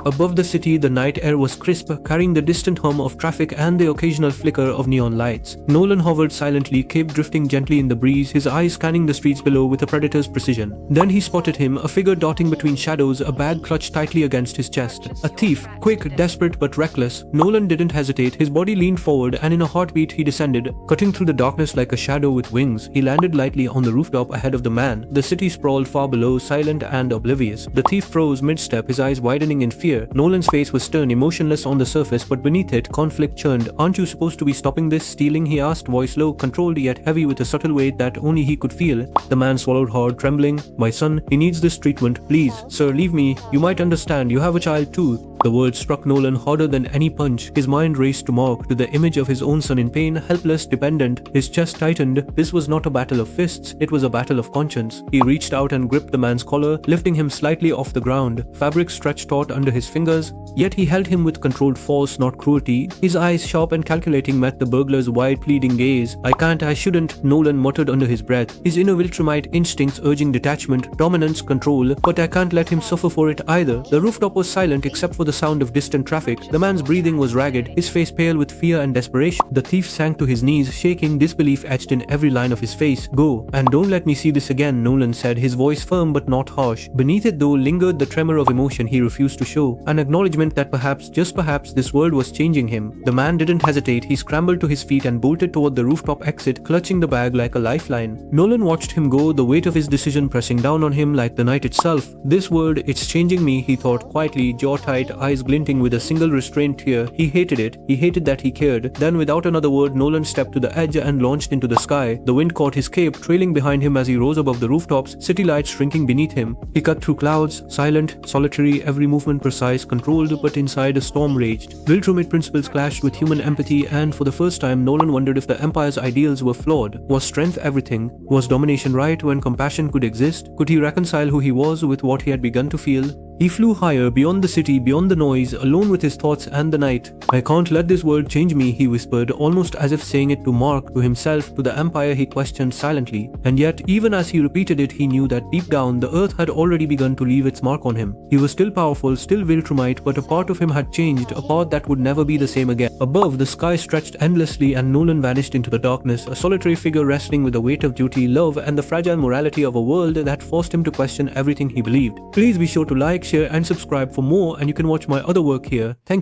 Above the city, the night air was crisp, carrying the distant hum of traffic and the occasional flicker of neon lights. Nolan hovered silently, cape drifting gently in the breeze, his eyes scanning the streets below with a predator's precision. Then he spotted him, a figure darting between shadows, a bag clutched tightly against his chest. A thief, quick, desperate but reckless. Nolan didn't hesitate, his body leaned forward and in a heartbeat he descended, cutting through the darkness like a shadow with wings. He landed lightly on the rooftop ahead of the man. The city sprawled far below, silent and oblivious. The thief froze mid-step, his eyes widening in fear. Nolan's face was stern, emotionless on the surface, but beneath it, conflict churned. "Aren't you supposed to be stopping this stealing?" he asked, voice low, controlled yet heavy with a subtle weight that only he could feel. The man swallowed hard, trembling. "My son, he needs this treatment. Please, sir, leave me. You might understand. You have a child too." The words struck Nolan harder than any punch. His mind raced to Mark, to the image of his own son in pain, helpless, dependent. His chest tightened. This was not a battle of fists, it was a battle of conscience. He reached out and gripped the man's collar, lifting him slightly off the ground. Fabric stretched taut under his fingers, yet he held him with controlled force, not cruelty. His eyes, sharp and calculating, met the burglar's wide, pleading gaze. "I can't, I shouldn't," Nolan muttered under his breath, his inner Viltrumite instincts urging detachment, dominance, control. "But I can't let him suffer for it either." The rooftop was silent except for the sound of distant traffic. The man's breathing was ragged, his face pale with fear and desperation. The thief sank to his knees, shaking, disbelief etched in every line of his face. "Go, and don't let me see this again," Nolan said, his voice firm but not harsh. Beneath it though lingered the tremor of emotion he refused to show, an acknowledgement that perhaps, just perhaps, this world was changing him. The man didn't hesitate, he scrambled to his feet and bolted toward the rooftop exit, clutching the bag like a lifeline. Nolan watched him go, the weight of his decision pressing down on him like the night itself. "This world, it's changing me," he thought quietly, jaw tight, eyes glinting with a single restrained tear. He hated it. He hated that he cared. Then without another word, Nolan stepped to the edge and launched into the sky. The wind caught his cape, trailing behind him as he rose above the rooftops, city lights shrinking beneath him. He cut through clouds, silent, solitary, every movement precise, controlled, but inside a storm raged. Viltrumite principles clashed with human empathy, and for the first time Nolan wondered if the Empire's ideals were flawed. Was strength everything? Was domination right when compassion could exist? Could he reconcile who he was with what he had begun to feel? He flew higher, beyond the city, beyond the noise, alone with his thoughts and the night. "I can't let this world change me," he whispered, almost as if saying it to Mark, to himself, to the Empire he questioned silently. And yet, even as he repeated it, he knew that deep down, the Earth had already begun to leave its mark on him. He was still powerful, still Viltrumite, but a part of him had changed, a part that would never be the same again. Above, the sky stretched endlessly and Nolan vanished into the darkness, a solitary figure wrestling with the weight of duty, love, and the fragile morality of a world that forced him to question everything he believed. Please be sure to like, share, and subscribe for more, and you can watch my other work here. Thank you.